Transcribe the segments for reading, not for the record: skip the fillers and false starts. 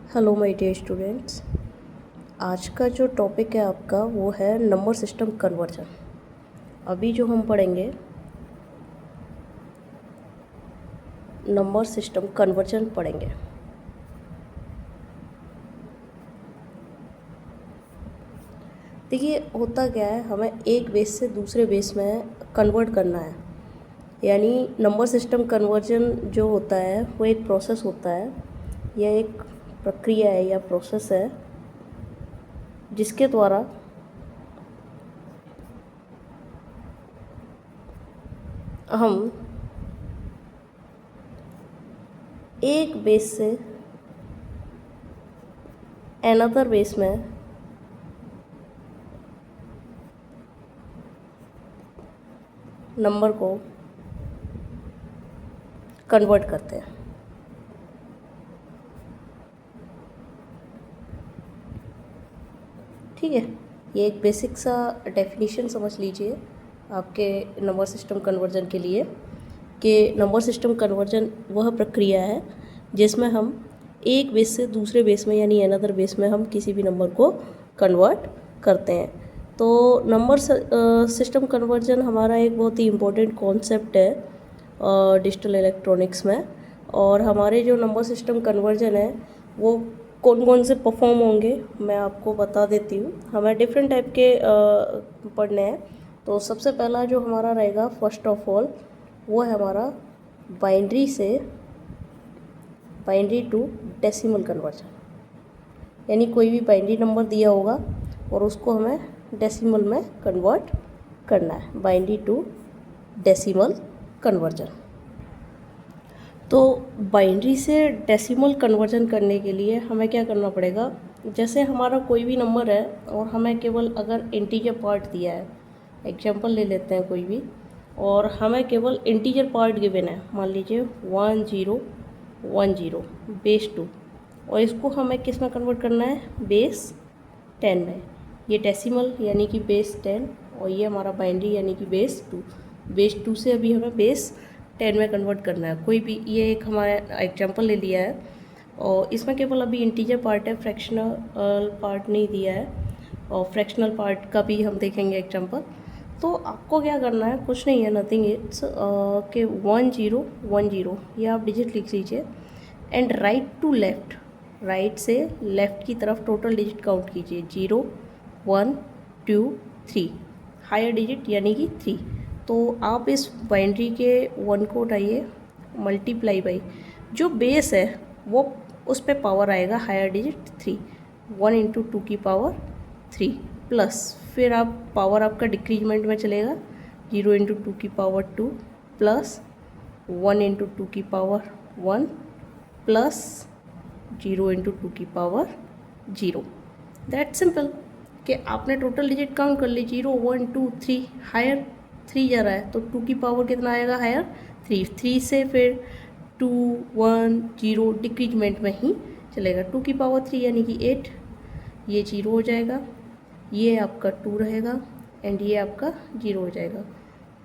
Hello my dear students. आज का जो टॉपिक है आपका वो है नंबर सिस्टम कन्वर्जन। अभी जो हम पढ़ेंगे नंबर सिस्टम कन्वर्जन पढ़ेंगे। देखिए होता क्या है, हमें एक बेस से दूसरे बेस में कन्वर्ट करना है। यानी नंबर सिस्टम कन्वर्जन जो होता है वो एक प्रोसेस होता है, यह एक प्रक्रिया है या प्रोसेस है जिसके द्वारा हम एक बेस से अनदर बेस में नंबर को कन्वर्ट करते हैं। ठीक है, ये एक बेसिक सा डेफिनेशन समझ लीजिए आपके नंबर सिस्टम कन्वर्जन के लिए कि नंबर सिस्टम कन्वर्जन वह प्रक्रिया है जिसमें हम एक बेस से दूसरे बेस में यानी अनदर बेस में हम किसी भी नंबर को कन्वर्ट करते हैं। तो नंबर सिस्टम कन्वर्जन हमारा एक बहुत ही इम्पोर्टेंट कॉन्सेप्ट है डिजिटल इलेक्ट्रॉनिक्स में। और हमारे जो नंबर सिस्टम कन्वर्जन है वो कौन कौन से परफॉर्म होंगे मैं आपको बता देती हूँ। हमें डिफरेंट टाइप के पढ़ने हैं। तो सबसे पहला जो हमारा रहेगा फर्स्ट ऑफ ऑल वो है हमारा बाइनरी टू डेसिमल कन्वर्जन। यानी कोई भी बाइनरी नंबर दिया होगा और उसको हमें डेसिमल में कन्वर्ट करना है, बाइनरी टू डेसिमल कन्वर्जन। तो बाइनरी से डेसिमल कन्वर्जन करने के लिए हमें क्या करना पड़ेगा, जैसे हमारा कोई भी नंबर है और हमें केवल अगर इंटीजर पार्ट दिया है, एग्जांपल ले लेते हैं कोई भी, और हमें केवल इंटीजर पार्ट गिवन है, मान लीजिए 1010 बेस 2, और इसको हमें किस में कन्वर्ट करना है, बेस 10 में। ये डेसिमल यानी कि बेस 10 और ये हमारा बाइनरी यानी कि बेस 2। बेस 2 से अभी हमें बेस 10 में कन्वर्ट करना है। कोई भी, ये एक हमारा एग्जांपल ले लिया है और इसमें केवल अभी इंटीजर पार्ट है, फ्रैक्शनल पार्ट नहीं दिया है, और फ्रैक्शनल पार्ट का भी हम देखेंगे एग्जांपल। तो आपको क्या करना है, कुछ नहीं है, नथिंग इट्स के 1010 ये आप डिजिट लिख लीजिए and right to left, right से लेफ्ट की तरफ टोटल डिजिट काउंट कीजिए, 0 1 2 3, हायर डिजिट यानी कि 3। तो आप इस बाइनरी के 1 को उठाइए, मल्टीप्लाई बाई जो बेस है वो उस पर पावर आएगा हायर डिजिट 3, 1 इंटू 2 की पावर 3 प्लस, फिर आप पावर आपका डिक्रीजमेंट में चलेगा, 0 इंटू 2 की पावर 2 प्लस 1 इंटू 2 की पावर 1 प्लस 0 इंटू 2 की पावर 0। दैट सिंपल कि आपने टोटल डिजिट काउंट कर ली, 0 1 2 3, हायर 3 जा रहा है तो 2 की पावर कितना आएगा, हायर 3 से फिर 2 1 0 डिक्रीजमेंट में ही चलेगा, 2 की पावर 3 यानी कि 8, ये 0 हो जाएगा, ये आपका 2 रहेगा एंड ये आपका 0 हो जाएगा।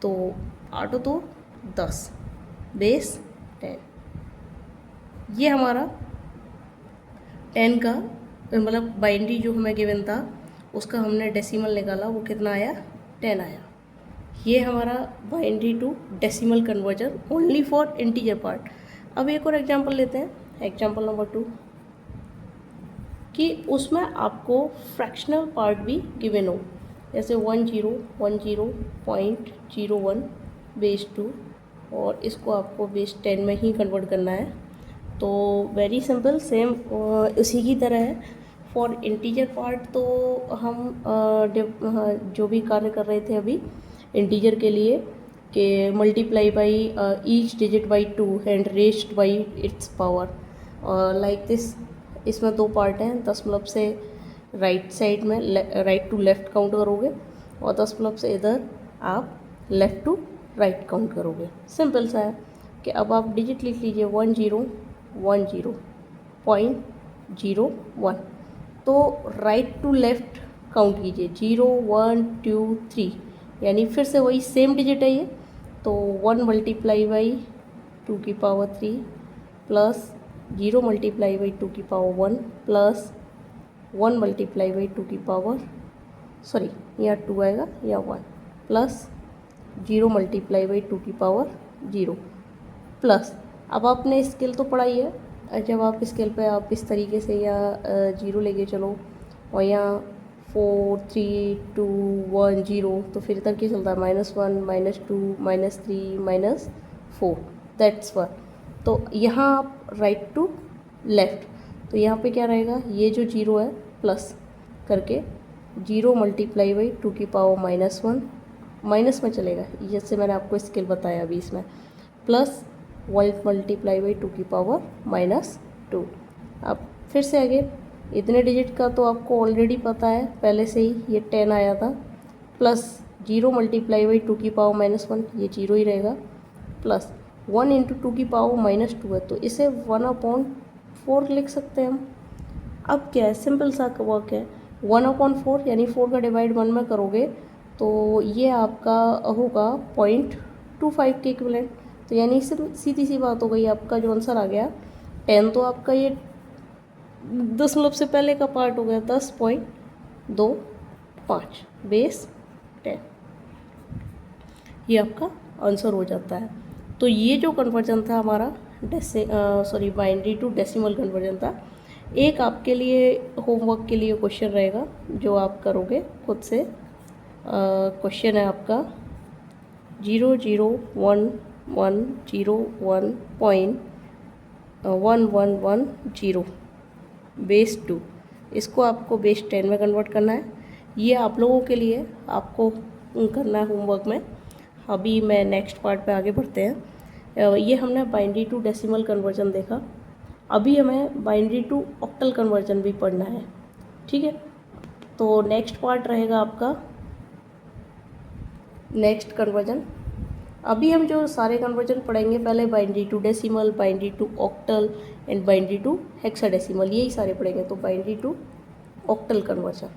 तो 8 तो 10 बेस 10, ये हमारा 10 का मतलब बाइनरी जो हमें गिवन था उसका हमने डेसिमल निकाला, वो कितना आया, 10 आया। ये हमारा binary to decimal conversion only for integer part. अब एक और एग्जांपल लेते हैं, एग्जांपल नंबर 2, कि उसमें आपको फ्रैक्शनल पार्ट भी गिवन हो, जैसे 1010.01 बेस 2 और इसको आपको बेस 10 में ही कन्वर्ट करना है। तो वेरी सिंपल, सेम उसी की तरह है। फॉर इंटीजर पार्ट तो हम जो भी कार्य कर रहे थे अभी इंटीजर के लिए कि multiply by each digit by 2 and raised by its power, like this. इसमें 2 पार्ट हैं, दशमलव से राइट साइड में राइट टू लेफ़्ट काउंट करोगे और दशमलव से इधर आप लेफ़्ट टू राइट काउंट करोगे। सिंपल सा है कि अब आप डिजिट लिख लीजिए 1010.01, तो राइट टू लेफ़्ट काउंट कीजिए, 0 1 2 3, यानी फिर से वही सेम डिजिट है ये, तो 1 मल्टीप्लाई बाई 2 की पावर 3 प्लस 0 मल्टीप्लाई बाई 2 की पावर 1 प्लस 1 मल्टीप्लाई बाई 2 की पावर सॉरी यहाँ 2 आएगा या 1 प्लस 0 मल्टीप्लाई बाई 2 की पावर 0 प्लस, अब आपने स्केल तो पढ़ाई है, जब आप स्केल पे आप इस तरीके से या 0 लेके चलो और यहाँ 4 3 2 1 0 तो फिर तक क्या चलता है -1 -2 -3 -4 दैट्स वन। तो यहाँ आप राइट टू लेफ्ट, तो यहाँ पे क्या रहेगा, ये जो 0 है प्लस करके 0 मल्टीप्लाई बाई 2 की पावर -1 माइनस में चलेगा, जैसे मैंने आपको स्केल बताया अभी इसमें, प्लस 1 मल्टीप्लाई बाई 2 की पावर -2। अब फिर से आगे इतने डिजिट का तो आपको ऑलरेडी पता है पहले से ही, ये 10 आया था, प्लस 0 मल्टीप्लाई बाई 2 की पावर -1 ये 0 ही रहेगा, प्लस 1 इंटू 2 की पावर -2 है तो इसे 1/4 लिख सकते हैं हम। अब क्या है, सिंपल सा वर्क है, 1/4 यानी 4 का डिवाइड 1 में करोगे तो ये आपका होगा 0.25 के इक्विवेलेंट। तो यानी सीधी सी बात हो गई, आपका जो आंसर आ गया 10 तो आपका ये दशमलव से पहले का पार्ट हो गया 10.25 बेस 10, ये आपका आंसर हो जाता है। तो ये जो कन्वर्जन था हमारा बाइनरी टू डेसिमल कन्वर्जन था। एक आपके लिए होमवर्क के लिए क्वेश्चन रहेगा जो आप करोगे खुद से। क्वेश्चन है आपका 00101.1110 बेस 2, इसको आपको बेस 10 में कन्वर्ट करना है। ये आप लोगों के लिए आपको करना है होमवर्क में। अभी मैं नेक्स्ट पार्ट पे आगे बढ़ते हैं। ये हमने बाइनरी टू डेसिमल कन्वर्जन देखा, अभी हमें बाइनरी टू ऑक्टल कन्वर्जन भी पढ़ना है, ठीक है। तो नेक्स्ट पार्ट रहेगा आपका नेक्स्ट कन्वर्जन। अभी हम जो सारे कन्वर्जन पढ़ेंगे, पहले binary to decimal, binary to octal and binary to hexadecimal, यही सारे पढ़ेंगे। तो बाइनरी टू ऑक्टल कन्वर्जन,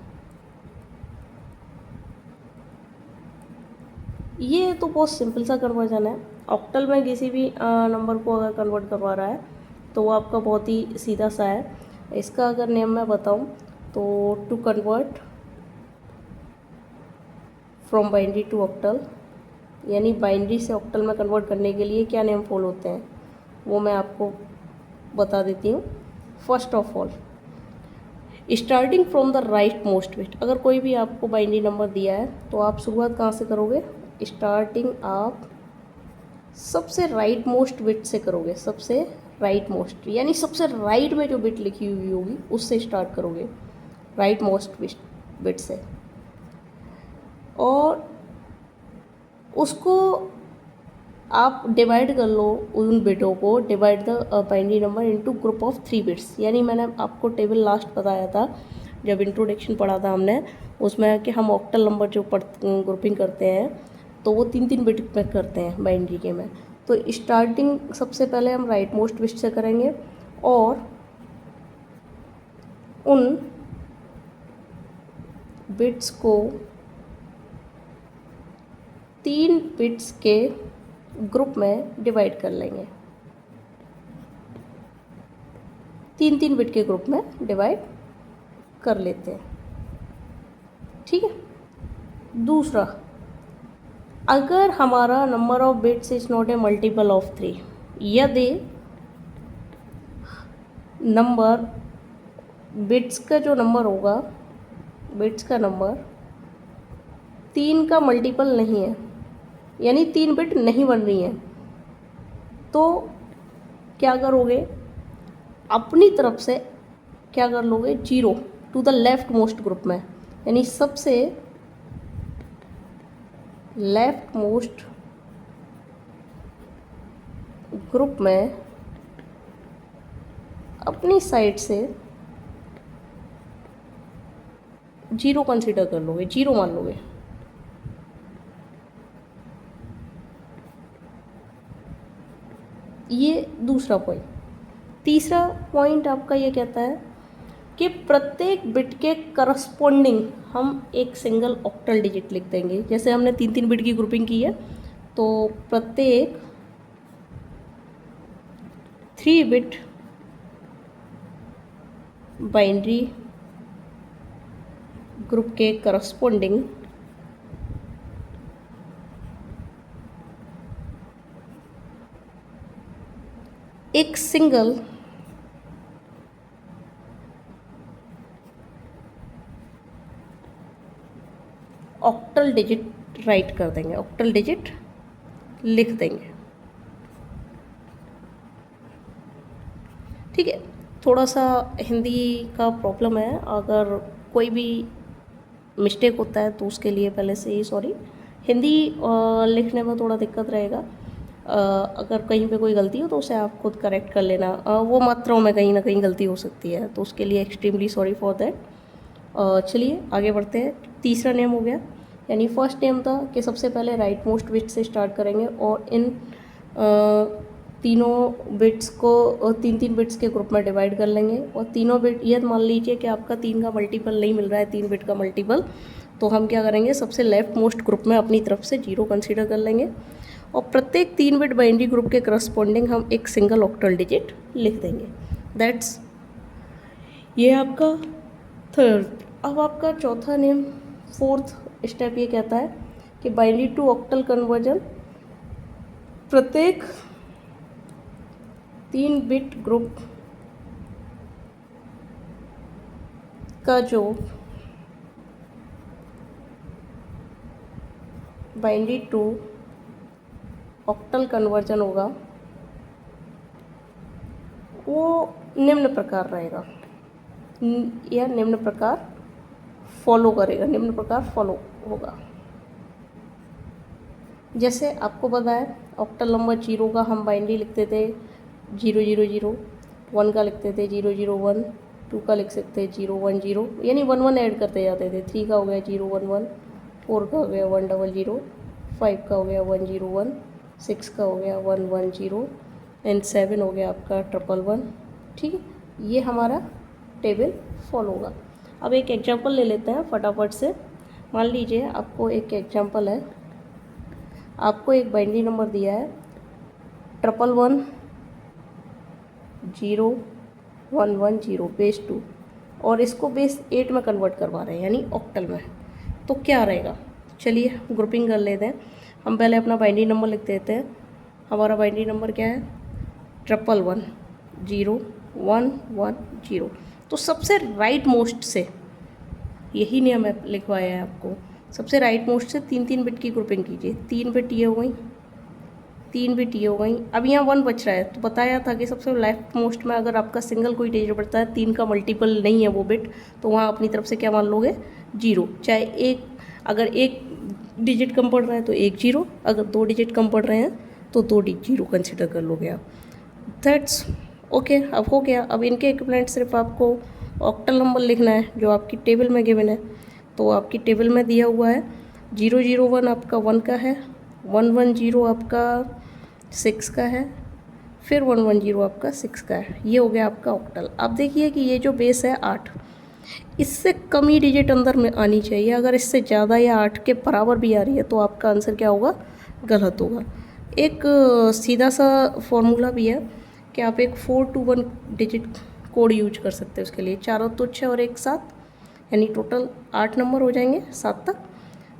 ये तो बहुत सिंपल सा कन्वर्जन है। ऑक्टल में किसी भी नंबर को अगर कन्वर्ट करवा रहा है तो वो आपका बहुत ही सीधा सा है। इसका अगर नेम मैं बताऊं तो to convert from binary to octal, यानी बाइनरी से ऑक्टल में कन्वर्ट करने के लिए क्या नेम फॉलो होते हैं वो मैं आपको बता देती हूँ। First of all, starting from the right most bit, अगर कोई भी आपको बाइनरी नंबर दिया है तो आप शुरुआत कहाँ से करोगे, स्टार्टिंग आप सबसे राइट मोस्ट बिट से करोगे। सबसे राइट मोस्ट यानी सबसे राइट में जो बिट लिखी हुई होगी उससे स्टार्ट करोगे, राइट मोस्ट बिट से, और उसको आप डिवाइड कर लो, उन बिटों को divide the binary number into group of 3 bits. यानी मैंने आपको टेबल लास्ट बताया था जब इंट्रोडक्शन पढ़ा था हमने, उसमें कि हम ऑक्टल नंबर जो ग्रुपिंग करते हैं तो वो 3-3 बिट में करते हैं बाइनरी के में। तो स्टार्टिंग सबसे पहले हम राइट मोस्ट बिट से करेंगे और उन बिट्स को 3 बिट्स के ग्रुप में डिवाइड कर लेंगे, 3-3 बिट के ग्रुप में डिवाइड कर लेते हैं, ठीक है। दूसरा, अगर हमारा number of bits is not a multiple of 3, यदि नंबर बिट्स का जो नंबर होगा, बिट्स का नंबर 3 का मल्टीपल नहीं है, यानी 3 बिट नहीं बन रही हैं, तो क्या करोगे, अपनी तरफ से क्या कर लोगे, 0 to the left most group में, यानी सबसे लेफ्ट मोस्ट ग्रुप में अपनी साइड से 0 कंसीडर कर लोगे, 0 मान लोगे। ये दूसरा पॉइंट। तीसरा पॉइंट आपका ये कहता है कि प्रत्येक बिट के करस्पॉन्डिंग हम एक सिंगल ऑक्टल डिजिट लिख देंगे। जैसे हमने 3-3 बिट की ग्रुपिंग की है तो प्रत्येक 3 बिट बाइनरी ग्रुप के करस्पॉन्डिंग एक सिंगल ऑक्टल डिजिट राइट कर देंगे, ऑक्टल डिजिट लिख देंगे। ठीक है, थोड़ा सा हिंदी का प्रॉब्लम है, अगर कोई भी मिस्टेक होता है तो उसके लिए पहले से ही सॉरी। हिंदी लिखने में थोड़ा दिक्कत रहेगा, अगर कहीं पे कोई गलती हो तो उसे आप खुद करेक्ट कर लेना। वो मात्राओं में कहीं ना कहीं गलती हो सकती है, तो उसके लिए एक्सट्रीमली सॉरी फॉर दैट। चलिए आगे बढ़ते हैं। तीसरा नियम हो गया, यानी फर्स्ट नियम था कि सबसे पहले राइट मोस्ट बिट से स्टार्ट करेंगे और इन तीनों बिट्स को तीन तीन बिट्स के ग्रुप में डिवाइड कर लेंगे। और तीनों बिट, ये मान लीजिए कि आपका 3 का मल्टीपल नहीं मिल रहा है, 3 बिट का मल्टीपल, तो हम क्या करेंगे, सबसे लेफ्ट मोस्ट ग्रुप में अपनी तरफ से 0 कंसीडर कर लेंगे और प्रत्येक 3 बिट बाइनरी ग्रुप के करस्पॉन्डिंग हम एक सिंगल ऑक्टल डिजिट लिख देंगे। दैट्स ये आपका थर्ड। अब आपका चौथा नियम, फोर्थ स्टेप ये कहता है कि बाइनरी टू ऑक्टल कन्वर्जन, प्रत्येक 3 बिट ग्रुप का जो बाइनरी टू ऑक्टल कन्वर्जन होगा वो निम्न प्रकार रहेगा या निम्न प्रकार फॉलो करेगा, निम्न प्रकार फॉलो होगा। जैसे आपको पता है ऑक्टल नंबर 0 का हम बाइनरी लिखते थे 000, 1 का लिखते थे 001, 2 का लिख सकते 010, यानी 11 ऐड करते जाते थे। 3 का हो गया 011, 4 का हो गया 100, 5 का हो गया 101, 6 का हो गया 110 एंड 7 हो गया आपका 111। ठीक है, ये हमारा टेबल फॉलो होगा। अब एक एग्जांपल ले लेते हैं फटाफट से। मान लीजिए आपको एक एग्जांपल है, आपको एक बाइनरी नंबर दिया है 1110110 बेस 2 और इसको बेस 8 में कन्वर्ट करवा रहे हैं, यानी ऑक्टल में। तो क्या रहेगा, चलिए ग्रुपिंग कर लेते हैं। हम पहले अपना बाइनरी नंबर लिख देते हैं। हमारा बाइनरी नंबर क्या है, 1110110। तो सबसे राइट मोस्ट से, यही नियम है लिखवाया है आपको, सबसे राइट मोस्ट से 3 बिट की ग्रुपिंग कीजिए। 3 बिट ये हो गई, 3 बिट ये हो गई। अब यहाँ 1 बच रहा है, तो बताया था कि सबसे लेफ्ट मोस्ट में अगर आपका सिंगल कोई डिजिट बढ़ता है, 3 का मल्टीपल नहीं है वो बिट, तो वहाँ अपनी तरफ से क्या मान लोगे, 0। चाहे एक, अगर एक डिजिट कम पड़ रहा है तो 1 0, अगर 2 डिजिट कम पड़ रहे हैं तो 2 0 कंसिडर कर लोगे आप। That's okay. अब हो गया। अब इनके इक्विवेलेंट सिर्फ आपको ऑक्टल नंबर लिखना है जो आपकी टेबल में गिवन है। तो आपकी टेबल में दिया हुआ है 001 आपका 1 का है, 110 आपका 6 का है, फिर 110 आपका 6 का है। ये हो गया आपका ऑक्टल। अब देखिए कि ये जो बेस है 8, इससे कम ही डिजिट अंदर में आनी चाहिए। अगर इससे ज़्यादा या 8 के बराबर भी आ रही है तो आपका आंसर क्या होगा, गलत होगा। एक सीधा सा फॉर्मूला भी है कि आप एक 4 to 1 डिजिट कोड यूज कर सकते हैं उसके लिए। 4 तो 6 और 1 7, यानी टोटल 8 नंबर हो जाएंगे 7 तक।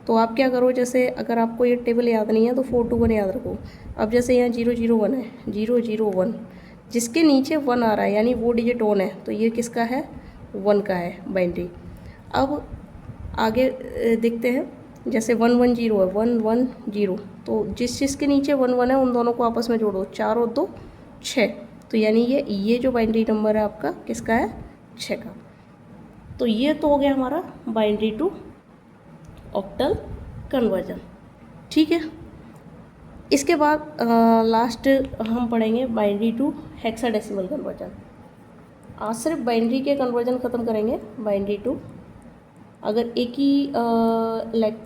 तो आप क्या करो, जैसे अगर आपको ये टेबल याद नहीं है तो 4 to 1 याद रखो। अब जैसे यहाँ 001 है, 001 जिसके नीचे 1 आ रहा है यानी वो डिजिट ऑन है, तो ये किसका है, 1 का है बाइनरी। अब आगे देखते हैं, जैसे 110 है, 110, तो जिसके नीचे 1 है उन दोनों को आपस में जोड़ो, 4 और 2 6, तो यानी ये जो बाइनरी नंबर है आपका किसका है, 6 का। तो ये तो हो गया हमारा बाइनरी टू ऑक्टल कन्वर्जन। ठीक है, इसके बाद लास्ट हम पढ़ेंगे बाइनरी टू हेक्साडेसिमल कन्वर्जन। आज सिर्फ बाइनरी के कन्वर्जन ख़त्म करेंगे, बाइनरी टू। अगर एक ही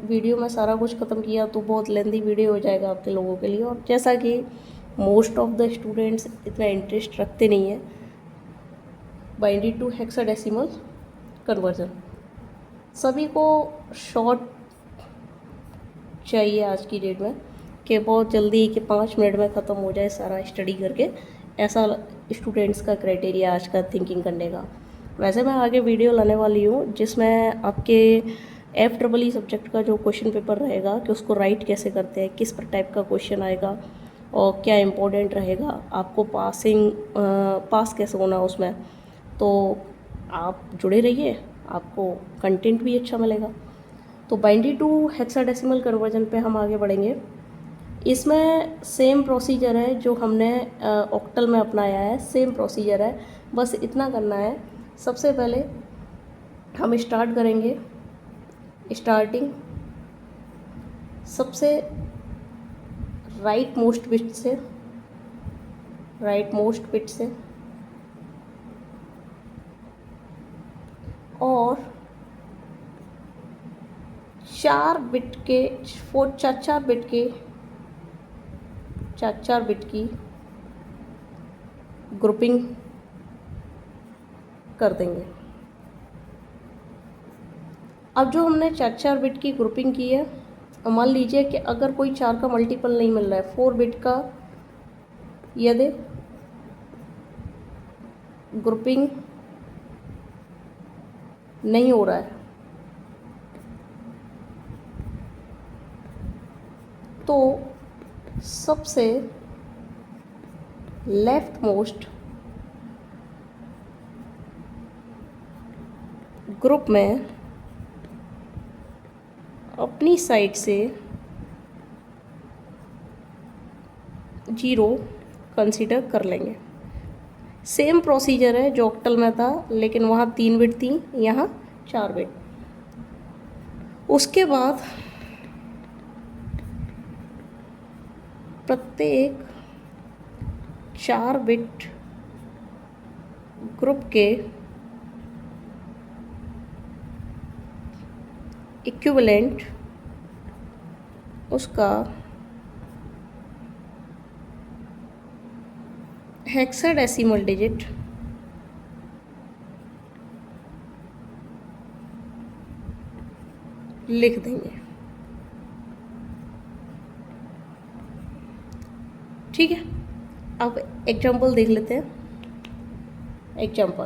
वीडियो में सारा कुछ ख़त्म किया तो बहुत लेंदी वीडियो हो जाएगा आपके लोगों के लिए, और जैसा कि मोस्ट ऑफ द स्टूडेंट्स इतना इंटरेस्ट रखते नहीं है बाइनरी टू हेक्साडेसिमल कन्वर्जन। सभी को शॉर्ट चाहिए आज की डेट में कि बहुत जल्दी कि 5 मिनट में ख़त्म हो जाए सारा स्टडी करके, ऐसा स्टूडेंट्स का क्राइटेरिया आज का थिंकिंग करने का। वैसे मैं आगे वीडियो लाने वाली हूँ जिसमें आपके FEE सब्जेक्ट का जो क्वेश्चन पेपर रहेगा कि उसको राइट कैसे करते हैं, किस टाइप का क्वेश्चन आएगा और क्या इम्पोर्टेंट रहेगा, आपको पास कैसे होना उसमें। तो आप जुड़े रहिए, आपको कंटेंट भी अच्छा मिलेगा। तो बाइनरी टू हेक्साडेसिमल कन्वर्जन पे हम आगे बढ़ेंगे। इसमें सेम प्रोसीजर है जो हमने ऑक्टल में अपनाया है, सेम प्रोसीजर है, बस इतना करना है। सबसे पहले हम स्टार्ट करेंगे, स्टार्टिंग सबसे राइट मोस्ट बिट से, और चार बिट की ग्रुपिंग कर देंगे। अब जो हमने 4 बिट की ग्रुपिंग की है, मान लीजिए कि अगर कोई 4 का मल्टीपल नहीं मिल रहा है, 4 बिट का यदि ग्रुपिंग नहीं हो रहा है तो सबसे लेफ्ट मोस्ट ग्रुप में अपनी साइड से 0 कंसीडर कर लेंगे। सेम प्रोसीजर है जो ऑक्टल में था, लेकिन वहाँ 3 बिट थी, यहाँ 4 बिट। उसके बाद प्रत्येक 4 बिट ग्रुप के इक्विवेलेंट उसका हेक्साडेसिमल डिजिट लिख देंगे। ठीक है, अब एग्जाम्पल देख लेते हैं। एग्जाम्पल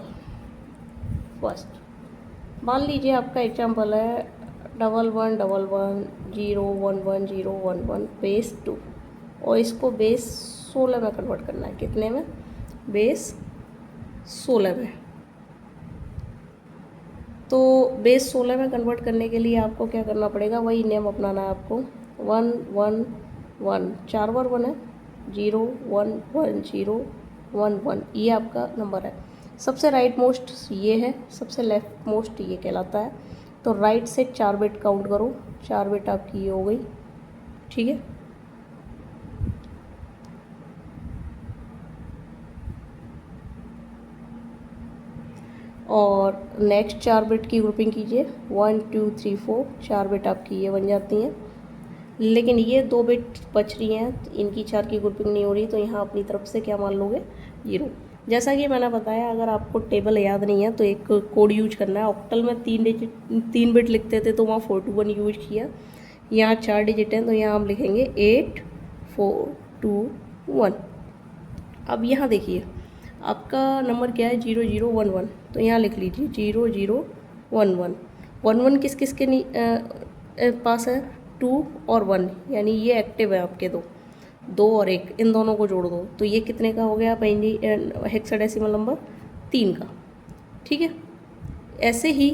फर्स्ट, मान लीजिए आपका एग्जाम्पल है 1111011011 बेस 2, और इसको बेस 16 में कन्वर्ट करना है। कितने में? बेस 16 में। तो बेस 16 में कन्वर्ट करने के लिए आपको क्या करना पड़ेगा, वही नेम अपनाना है आपको। 1 1 1 4 बार 1 है, 0 1 1 0 1 1, ये आपका नंबर है। सबसे राइट मोस्ट ये है, सबसे लेफ्ट मोस्ट ये कहलाता है। तो राइट से 4 बिट काउंट करो, 4 बिट आपकी ये हो गई। ठीक है, और नेक्स्ट 4 बिट की ग्रुपिंग कीजिए, 1 2 3 4, 4 बिट आपकी ये बन जाती हैं। लेकिन ये 2 बिट बच रही हैं, तो इनकी 4 की ग्रुपिंग नहीं हो रही, तो यहाँ अपनी तरफ से क्या मान लोगे? 0। जैसा कि मैंने बताया, अगर आपको टेबल याद नहीं है तो एक कोड यूज करना है। ऑक्टल में 3 बिट लिखते थे तो वहाँ 4 2 1 यूज किया। यहाँ 4 डिजिट हैं तो यहाँ हम लिखेंगे 8 4 2 1। अब यहाँ देखिए आपका नंबर क्या है, 0 0 1 1, तो यहाँ लिख लीजिए 0 0 1 1। 1 1 किस किस के पास है? 2 और 1, यानी ये एक्टिव है आपके 2 और 1, इन दोनों को जोड़ दो तो ये कितने का हो गया? हेक्साडेसिमल नंबर 3 का। ठीक है, ऐसे ही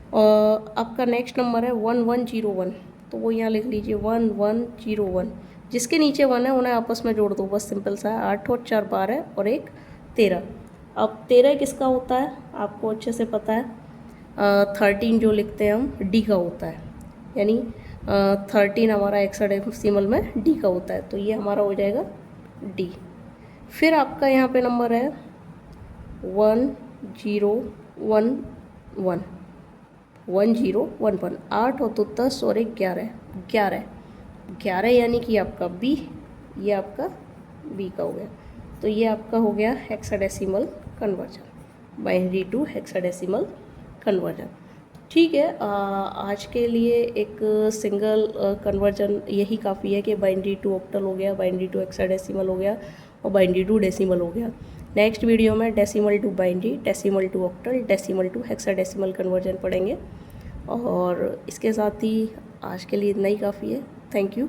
आपका नेक्स्ट नंबर है 1 1 0 1, तो वो यहाँ लिख लीजिए 1 1 0 1। जिसके नीचे 1 है उन्हें आपस में जोड़ दो, बस सिंपल सा है। 8 और 4 12 और 1 13। अब 13 किसका होता है आपको अच्छे से पता है। 13 जो लिखते हैं हम, डी का होता है, यानी 13 हमारा हेक्साडेसिमल में डी का होता है, तो ये हमारा हो जाएगा डी। फिर आपका यहाँ पे नंबर है 1 0 1 1 1 0 1 1। 8 और 2 10 और 1 11 यानी कि आपका बी, ये आपका बी का हो गया। तो ये आपका हो गया hexadecimal conversion, binary to hexadecimal conversion. ठीक है, आज के लिए एक सिंगल कन्वर्जन यही काफ़ी है कि बाइनरी टू ऑक्टल हो गया, बाइनरी टू हेक्साडेसिमल हो गया और बाइनरी टू डेसिमल हो गया। नेक्स्ट वीडियो में decimal to binary, decimal to octal, decimal to hexadecimal conversion पढ़ेंगे। और इसके साथ ही आज के लिए इतना ही काफ़ी है। Thank you.